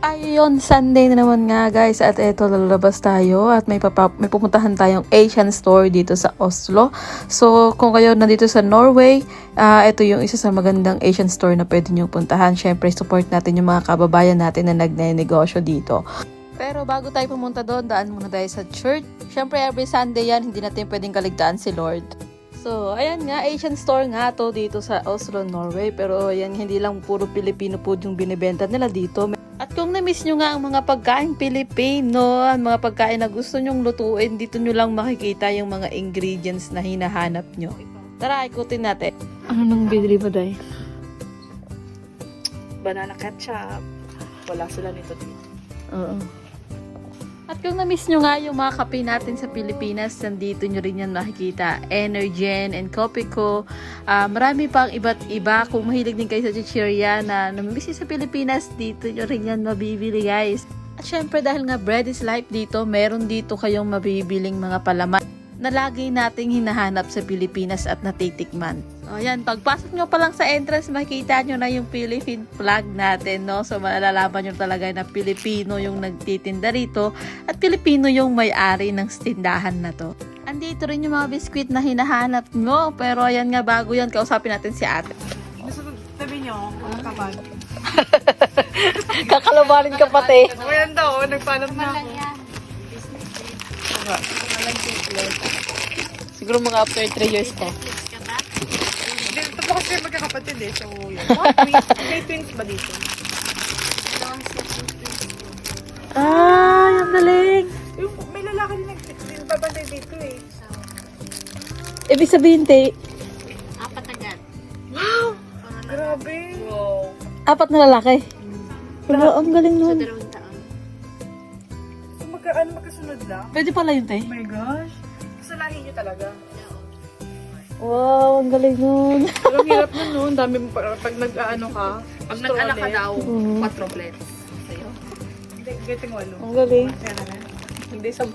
Ayun, Sunday na naman nga guys at eto lalabas tayo at may pupuntahan tayong Asian store dito sa Oslo. So kung kayo nandito sa Norway, ito yung isa sa magandang Asian store na pwede nyo puntahan. Syempre support natin yung mga kababayan natin na nagnenegosyo dito. Pero bago tayo pumunta doon, daan muna tayo sa church. Syempre every Sunday yan, hindi natin pwedeng kaligtaan si Lord. So, ayan nga, Asian store nga to dito sa Oslo, Norway. Pero ayan, hindi lang puro Pilipino food yung binibenta nila dito. At kung na-miss nyo nga ang mga pagkain Pilipino, ang mga pagkain na gusto nyong lutuin, dito nyo lang makikita yung mga ingredients na hinahanap nyo. Tara, ikutin natin. Ano nang binili mo, Day? Banana ketchup. Wala sila nito dito. Oo. At kung na-miss nyo nga yung mga kape natin sa Pilipinas, nandito nyo rin yan makikita. Energen and Copico. Marami pang iba't iba. Kung mahilig din kayo sa chichirya na namimiss sa Pilipinas, dito nyo rin yan mabibili guys. At syempre dahil nga bread is life dito, meron dito kayong mabibiling mga palaman na lagi nating hinahanap sa Pilipinas at natitikman. O yan, pagpasok nyo pa lang sa entrance, makikita nyo na yung Philippine flag natin, no? So malalaman nyo talaga na Pilipino yung nagtitinda rito at Pilipino yung may-ari ng tindahan na to. Andito rin yung mga biskwit na hinahanap nyo, pero ayan nga, bago yan, kausapin natin si ate. Gusto sabi nyo, ang kapag. Kakalabanin ka pati. O yan daw, nagpaalam na ako. Siguro mga after 3 years ko. Dito po kasi magkakapatid eh, so yun. May twins ba dito? Ay, ang galing. Yung may lalaki din nagbabantay dito eh. Ibig sabihin, te, Wow! Grabe! Wow! 4 na lalaki. Wala, ang galing nun. So magkasunod lang? Pwede pala yun, te. Oh my gosh! Kasalahin nyo talaga. Wow, ang galing nun. Pero ang hirap nun no, dami mo pag nag-ano ka. Pag nag-anak ka daw, Mhm. 4 plates sa'yo. Hindi, getting walo. Ang galing. Hindi 10.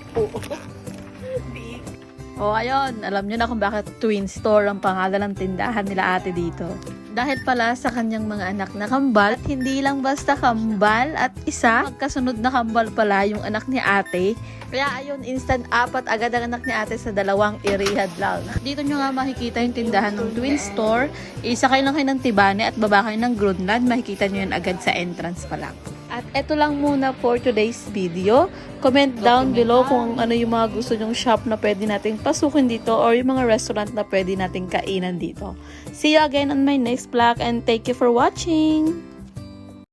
Oh, ayun. Alam nyo na kung bakit Twin Store ang pangalan ng tindahan nila ate dito. Dahil pala sa kanyang mga anak na kambal, at hindi lang basta kambal at isa, magkasunod na kambal pala yung anak ni ate. Kaya ayun, instant 4 agad ang anak ni ate sa 2 irihad lang. Dito nyo nga makikita yung tindahan ng Twin Store. Isa kayo lang kayo ng Tibane at baba kayo ng Grunland. Makikita nyo yan agad sa entrance pa lang. At eto lang muna for today's video. Comment down below kung ano yung mga gusto nyong shop na pwede nating pasukin dito or yung mga restaurant na pwede nating kainan dito. See you again on my next vlog and thank you for watching!